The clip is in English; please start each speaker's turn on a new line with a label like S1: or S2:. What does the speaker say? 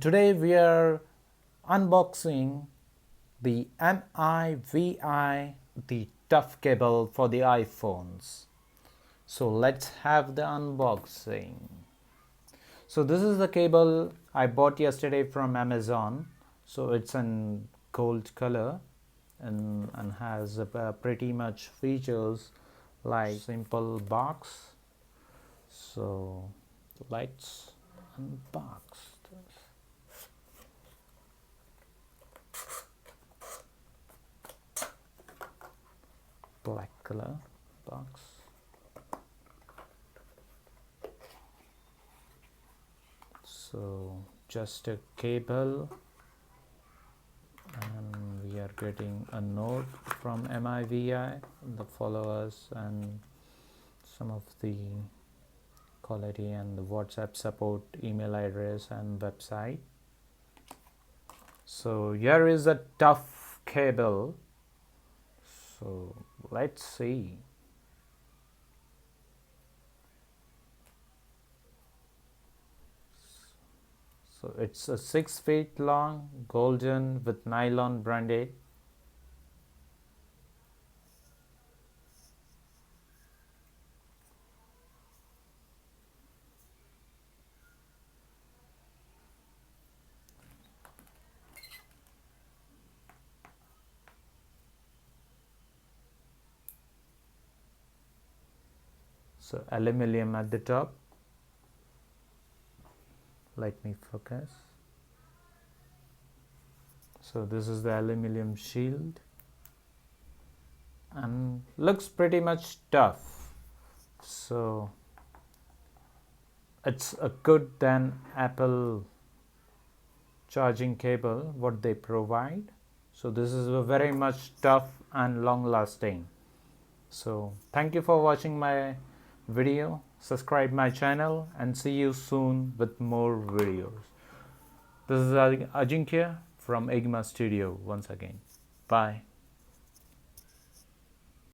S1: Today we are unboxing the mivi, the tough cable for the iPhones. So let's have the unboxing. So this is the cable I bought yesterday from Amazon. So it's in gold color and has pretty much features like simple box. So let's unbox this. Black color box. So just a cable, and we are getting a note from mivi, the followers, and some of the quality and the WhatsApp support, email address and website. So here is a tough cable. So let's see. So it's a 6 feet long, golden with nylon braided. So aluminium at the top. Let me focus. So this is the aluminium shield and looks pretty much tough. So it's a good than Apple charging cable what they provide. So this is a very much tough and long lasting. So thank you for watching my video. Subscribe my channel and see you soon with more videos. This is Ajinkya from Egma Studio once again. Bye.